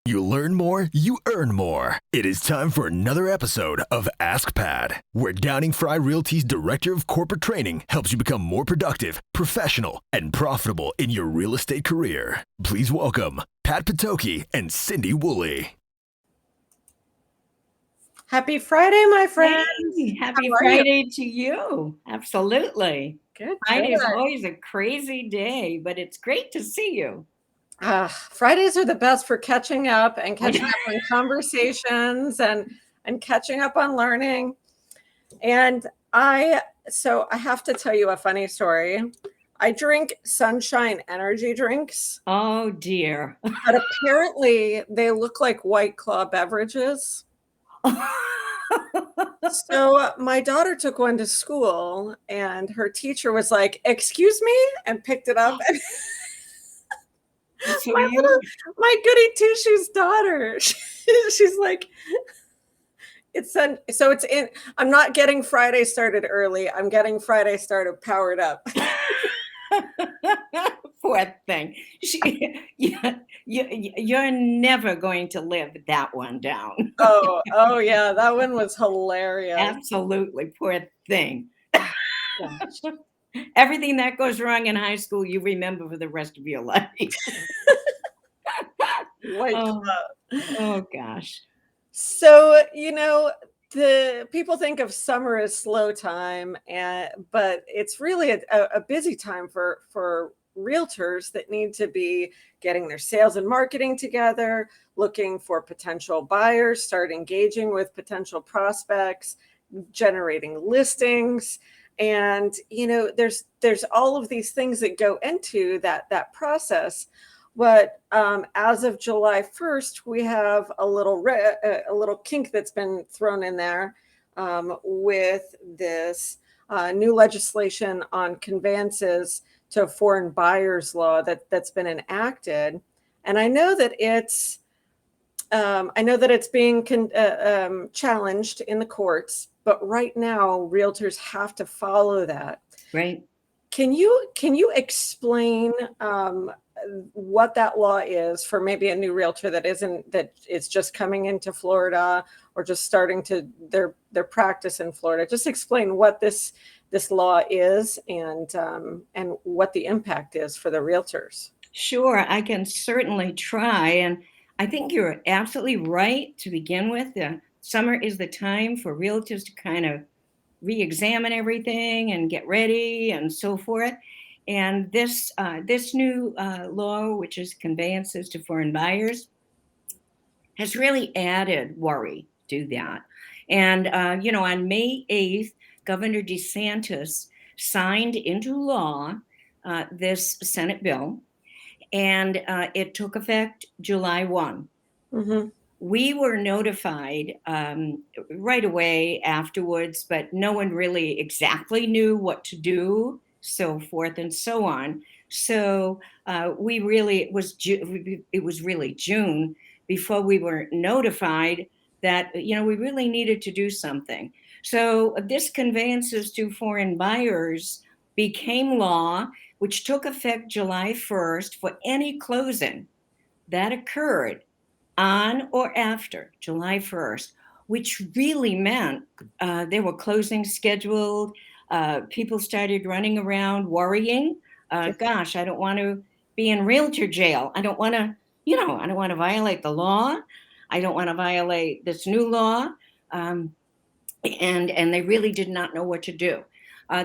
You learn more, you earn more. It is time for another episode of Ask Pat, where Downing-Frye Realty's Director of Corporate Training helps you become more productive, professional, and profitable in your real estate career. Please welcome Pat Pitocchi and Cindy Woolley. Happy Friday, my friend. Hey, happy Friday to you. Absolutely. Good. Friday is always a crazy day, but it's great to see you. Fridays are the best for catching up and catching up on conversations and catching up on learning. And I have to tell you a funny story. I drink Sunshine energy drinks. Oh dear. But apparently they look like White Claw beverages. So my daughter took one to school and her teacher was like, "Excuse me," and picked it up. So my goody two shoes daughter, she's like, I'm not getting Friday started early. I'm getting Friday started powered up. Poor thing. You're never going to live that one down. Oh yeah, that one was hilarious. Absolutely, poor thing. Gosh. Everything that goes wrong in high school, you remember for the rest of your life. White Claw. Oh gosh. So, the people think of summer as slow time, but it's really a busy time for realtors that need to be getting their sales and marketing together, looking for potential buyers, start engaging with potential prospects, generating listings. And, there's all of these things that go into that process. But as of July 1st, we have a little kink that's been thrown in there with this new legislation on conveyances to foreign buyers law that's been enacted. And I know that it's being challenged in the courts, but right now realtors have to follow that. Right. Can you explain what that law is for maybe a new realtor that is just coming into Florida or just starting to their practice in Florida? Just explain what this law is and what the impact is for the realtors. Sure, I can certainly try. And I think you're absolutely right to begin with. Summer is the time for realtors to kind of re-examine everything and get ready and so forth. And this new law, which is conveyances to foreign buyers, has really added worry to that. And, on May 8th, Governor DeSantis signed into law this Senate bill, and it took effect July 1. Mm-hmm. We were notified right away afterwards, but no one really exactly knew what to do, so forth and so on. So it was really June before we were notified that, we really needed to do something. So this conveyances to foreign buyers became law, which took effect July 1st for any closing that occurred on or after July 1st, which really meant there were closings scheduled. People started running around worrying. Gosh, I don't want to be in realtor jail. I don't want to, I don't want to violate the law. I don't want to violate this new law. And they really did not know what to do.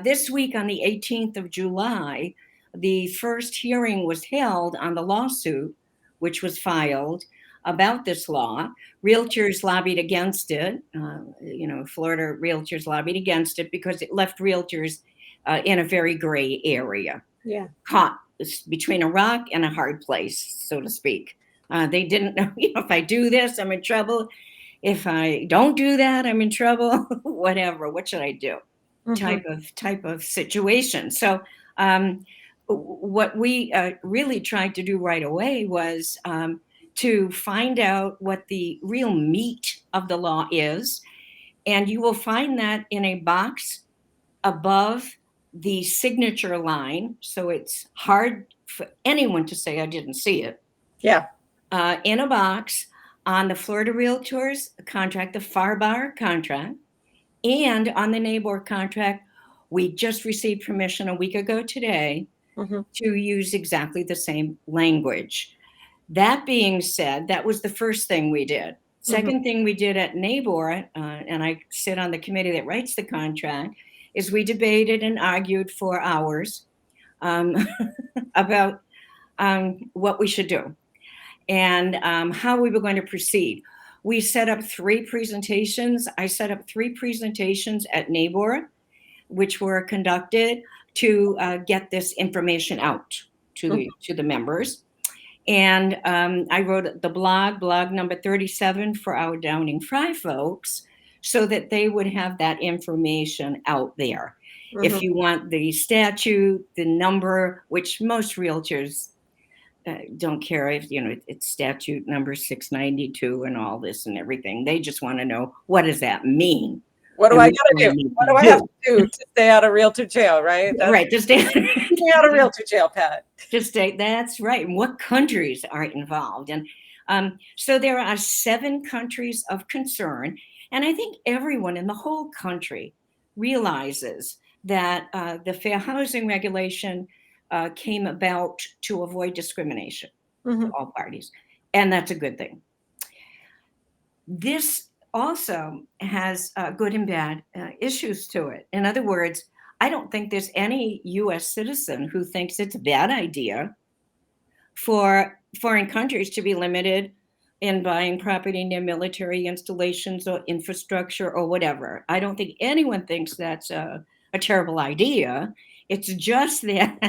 This week on the 18th of July, the first hearing was held on the lawsuit, which was filed about this law. Realtors lobbied against it. Florida realtors lobbied against it because it left realtors in a very gray area. Yeah. Caught between a rock and a hard place, so to speak. They didn't know, if I do this, I'm in trouble. If I don't do that, I'm in trouble. Whatever. What should I do? Mm-hmm. Type of situation. So what we really tried to do right away was to find out what the real meat of the law is. And you will find that in a box above the signature line. So it's hard for anyone to say I didn't see it. Yeah. in a box on the Florida Realtors contract, the FAR contract, and on the NABOR contract. We just received permission a week ago today to use exactly the same language. That being said, that was the first thing we did. Second thing we did at NABOR, and I sit on the committee that writes the contract, is we debated and argued for hours about what we should do and how we were going to proceed. We set up 3 presentations. I set up 3 presentations at NABOR, which were conducted to get this information out to the members. And I wrote the blog number 37 for our Downing-Frye folks, so that they would have that information out there. If you want the statute, the number, which most realtors don't care if, it's statute number 692 and all this and everything. They just want to know, what does that mean? What do I got to do? What do I have to do to stay out of realtor jail, right? Right, to stay out of realtor jail, Pat. That's right. And what countries are involved? And so there are 7 countries of concern. And I think everyone in the whole country realizes that the Fair Housing Regulation came about to avoid discrimination to all parties. And that's a good thing. This also has good and bad issues to it. In other words, I don't think there's any U.S. citizen who thinks it's a bad idea for foreign countries to be limited in buying property near military installations or infrastructure or whatever. I don't think anyone thinks that's a terrible idea. It's just that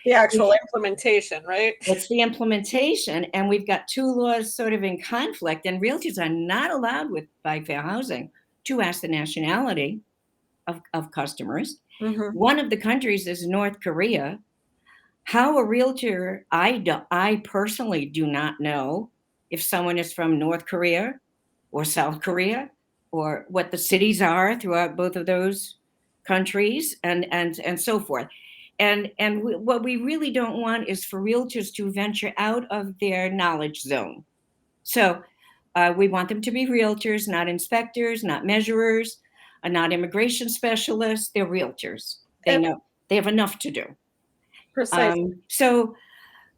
the actual implementation, right? It's the implementation, and we've got 2 laws sort of in conflict, and realtors are not allowed by Fair Housing to ask the nationality of customers. One of the countries is North Korea. How a realtor, I personally do not know if someone is from North Korea or South Korea, or what the cities are throughout both of those countries, and so forth. And what we really don't want is for realtors to venture out of their knowledge zone. So we want them to be realtors, not inspectors, not measurers, not immigration specialists. They're realtors. They know they have enough to do. Precisely. So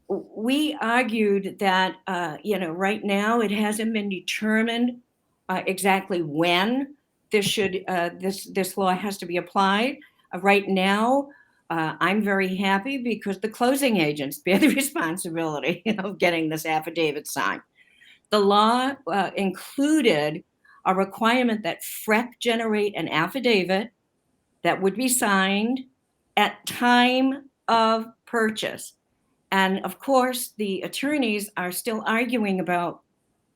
we argued that right now it hasn't been determined exactly when this law has to be applied. Right now, I'm very happy because the closing agents bear the responsibility of getting this affidavit signed. The law included a requirement that FREC generate an affidavit that would be signed at time of purchase. And of course, the attorneys are still arguing about,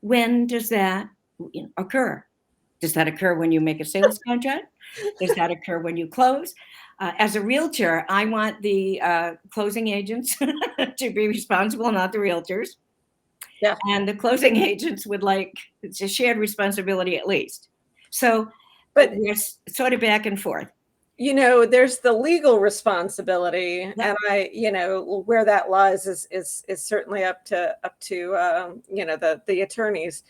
when does that occur? Does that occur when you make a sales contract? Does that occur when you close? As a realtor, I want the closing agents to be responsible, not the realtors. Yeah. And the closing agents would like, it's a shared responsibility at least. So, but we're sort of back and forth. There's the legal responsibility, and where that lies is certainly up to the attorneys.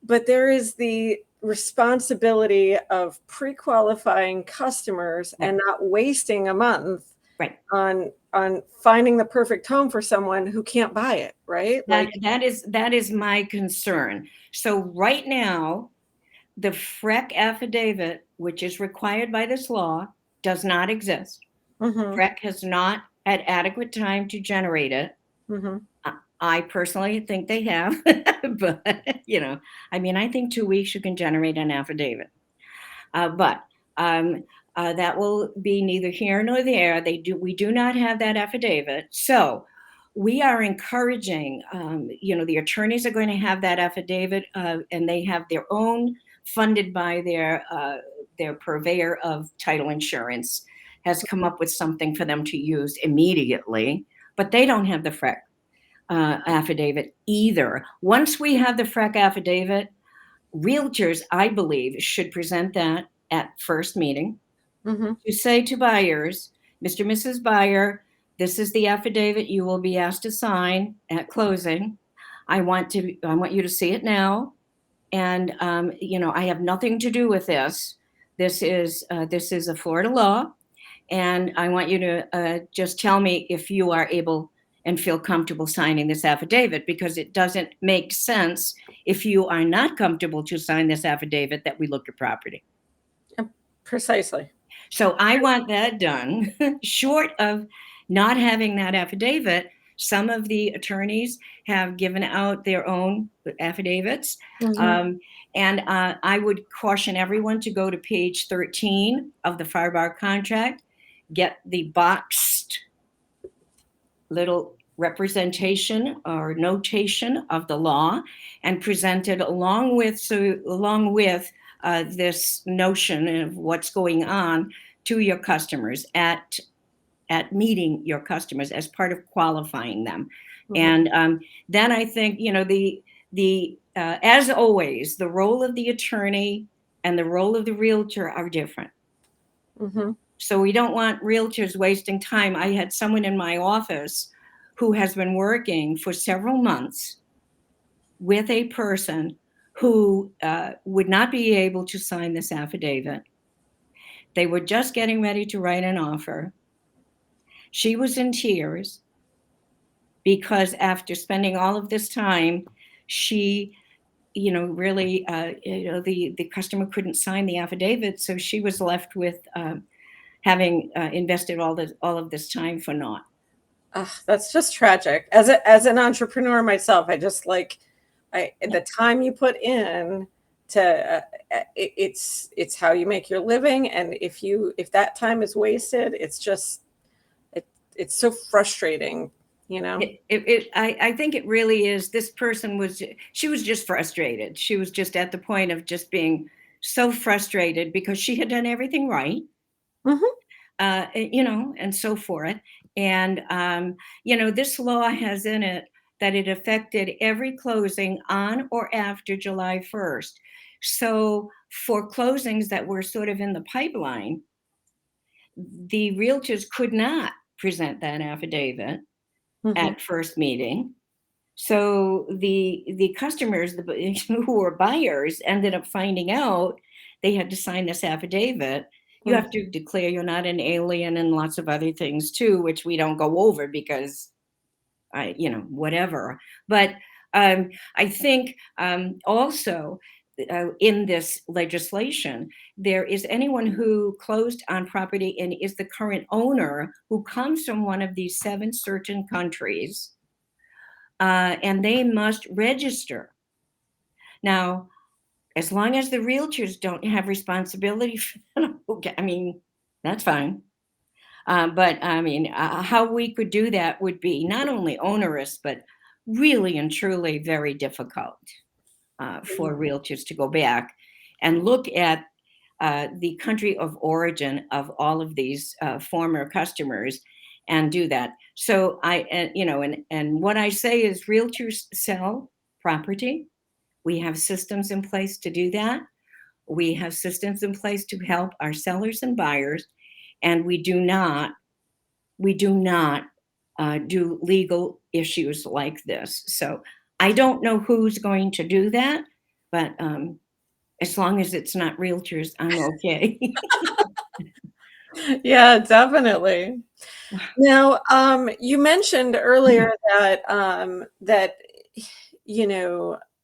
But there is the responsibility of pre-qualifying customers and not wasting a month on finding the perfect home for someone who can't buy it, right? That is my concern. So right now, the FREC affidavit, which is required by this law, does not exist. FREC has not had adequate time to generate it. I personally think they have, but I think 2 weeks you can generate an affidavit. But that will be neither here nor there. We do not have that affidavit. So we are encouraging, the attorneys are going to have that affidavit, and they have their own, funded by their purveyor of title insurance, has come up with something for them to use immediately, but they don't have the FREC affidavit either. Once we have the FREC affidavit, realtors, I believe, should present that at first meeting to say to buyers, Mr. and Mrs. Buyer, this is the affidavit you will be asked to sign at closing. I want you to see it now. And, I have nothing to do with this. This is a Florida law. And I want you to just tell me if you are able and feel comfortable signing this affidavit, because it doesn't make sense if you are not comfortable to sign this affidavit that we look at property. Precisely. So I want that done. Short of not having that affidavit, some of the attorneys have given out their own affidavits. And I would caution everyone to go to page 13 of the fire bar contract, get the boxed little representation or notation of the law, and present it along with this notion of what's going on to your customers at meeting your customers as part of qualifying them. And then I think, as always, the role of the attorney and the role of the realtor are different. So we don't want realtors wasting time. I had someone in my office who has been working for several months with a person who would not be able to sign this affidavit. They were just getting ready to write an offer. She was in tears because after spending all of this time, she, really, the customer couldn't sign the affidavit. So she was left with having invested all of this time for naught. That's just tragic. As an entrepreneur myself, I just the time you put in to it's how you make your living, and if that time is wasted, it's so frustrating. I think it really is. This person she was just frustrated. She was just at the point of just being so frustrated because she had done everything right. And so forth. And, this law has in it that it affected every closing on or after July 1st. So for closings that were sort of in the pipeline, the realtors could not present that affidavit at first meeting. So the customers who were buyers ended up finding out they had to sign this affidavit. You have to declare you're not an alien and lots of other things too, which we don't go over because whatever. But I think also in this legislation, there is anyone who closed on property and is the current owner who comes from one of these 7 certain countries, and they must register. Now, as long as the realtors don't have responsibility for that, okay, that's fine. But how we could do that would be not only onerous, but really and truly very difficult for realtors to go back and look at the country of origin of all of these former customers and do that. So and what I say is realtors sell property. We have systems in place to do that. We have systems in place to help our sellers and buyers, and we do not do legal issues like this. So I don't know who's going to do that, but as long as it's not realtors, I'm okay. Yeah, definitely. Now, you mentioned earlier that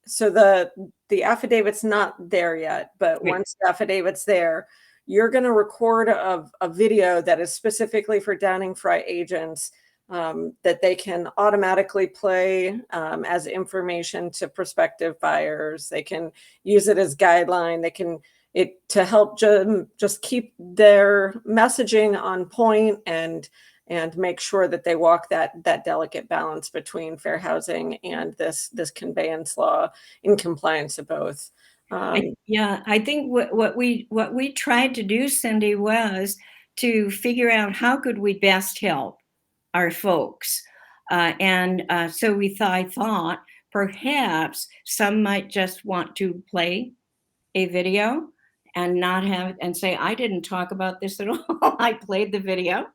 so the affidavit's not there yet, but Right. once the affidavit's there, you're going to record a video that is specifically for Downing-Frye agents, that they can automatically play as information to prospective buyers. They can use it as guideline. They can to help just keep their messaging on point and make sure that they walk that delicate balance between fair housing and this conveyance law in compliance of both. I think what we tried to do, Cindy, was to figure out how could we best help our folks, and so I thought perhaps some might just want to play a video and not have and say I didn't talk about this at all. I played the video.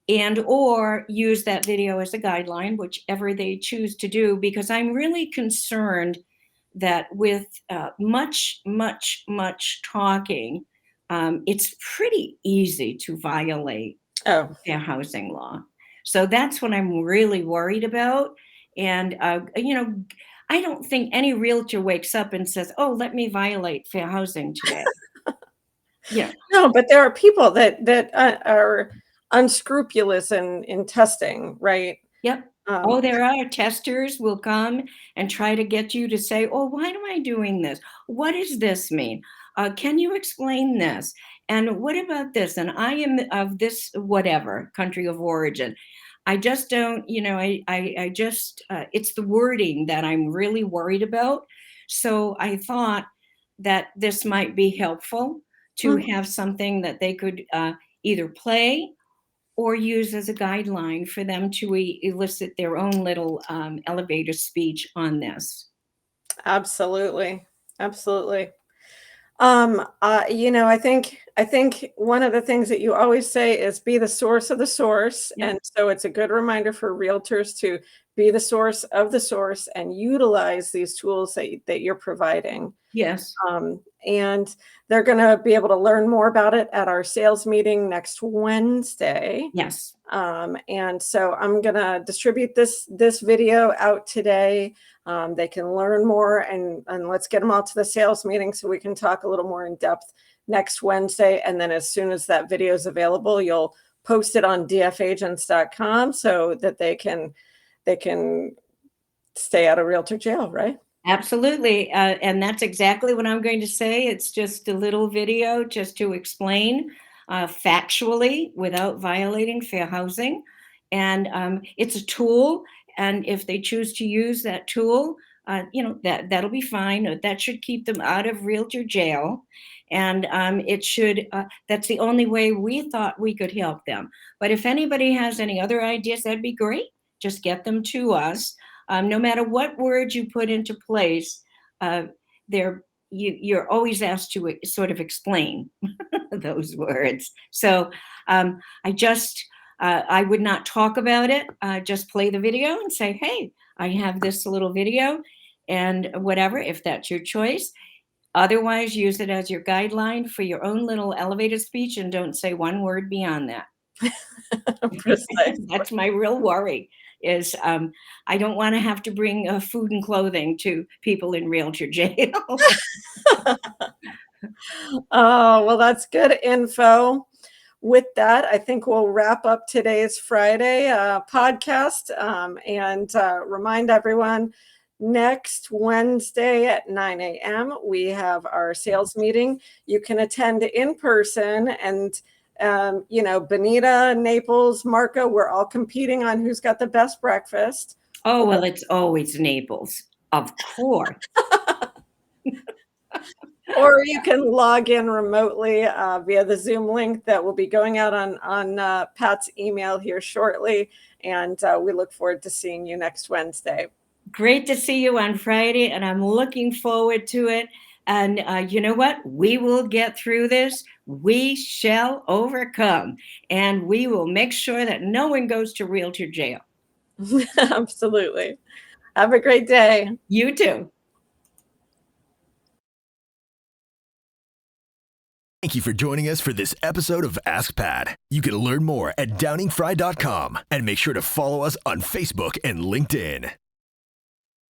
and or use that video as a guideline, whichever they choose to do, because I'm really concerned that with much talking, it's pretty easy to violate fair housing law. So that's what I'm really worried about. And, I don't think any realtor wakes up and says, oh, let me violate fair housing today. Yeah. No, but there are people that are unscrupulous in testing, right? Yep. There are testers will come and try to get you to say, oh, why am I doing this? What does this mean? Can you explain this? And what about this? And I am of this whatever country of origin. I just don't, I just, it's the wording that I'm really worried about. So I thought that this might be helpful to have something that they could either play or use as a guideline for them to elicit their own little elevator speech on this. Absolutely. Absolutely. I think one of the things that you always say is be the source of the source. Yeah. And so it's a good reminder for realtors to be the source of the source and utilize these tools that you're providing. Yes. And they're going to be able to learn more about it at our sales meeting next Wednesday. Yes. And so I'm going to distribute this video out today. They can learn more and let's get them all to the sales meeting so we can talk a little more in depth next Wednesday. And then as soon as that video is available, you'll post it on dfagents.com so that they can stay out of realtor jail, right? Absolutely. And that's exactly what I'm going to say. It's just a little video just to explain factually without violating fair housing. And it's a tool. And if they choose to use that tool, that'll be fine. That should keep them out of realtor jail. And it should, that's the only way we thought we could help them. But if anybody has any other ideas, that'd be great. Just get them to us. No matter what words you put into place, you're always asked to sort of explain those words. So I would not talk about it. Just play the video and say, hey, I have this little video and whatever, if that's your choice. Otherwise, use it as your guideline for your own little elevator speech and don't say one word beyond that. That's my real worry. Is I don't want to have to bring food and clothing to people in realtor jail. Oh, well, that's good info. With that, I think we'll wrap up today's Friday podcast and remind everyone next Wednesday at 9 a.m. we have our sales meeting. You can attend in person and Bonita, Naples, Marco, we're all competing on who's got the best breakfast. Oh, well, it's always Naples, of course. Or you can log in remotely via the Zoom link that will be going out on Pat's email here shortly. And we look forward to seeing you next Wednesday. Great to see you on Friday, and I'm looking forward to it. And you know what? We will get through this. We shall overcome. And we will make sure that no one goes to realtor jail. Absolutely. Have a great day. You too. Thank you for joining us for this episode of Ask Pat. You can learn more at Downing-Frye.com and make sure to follow us on Facebook and LinkedIn.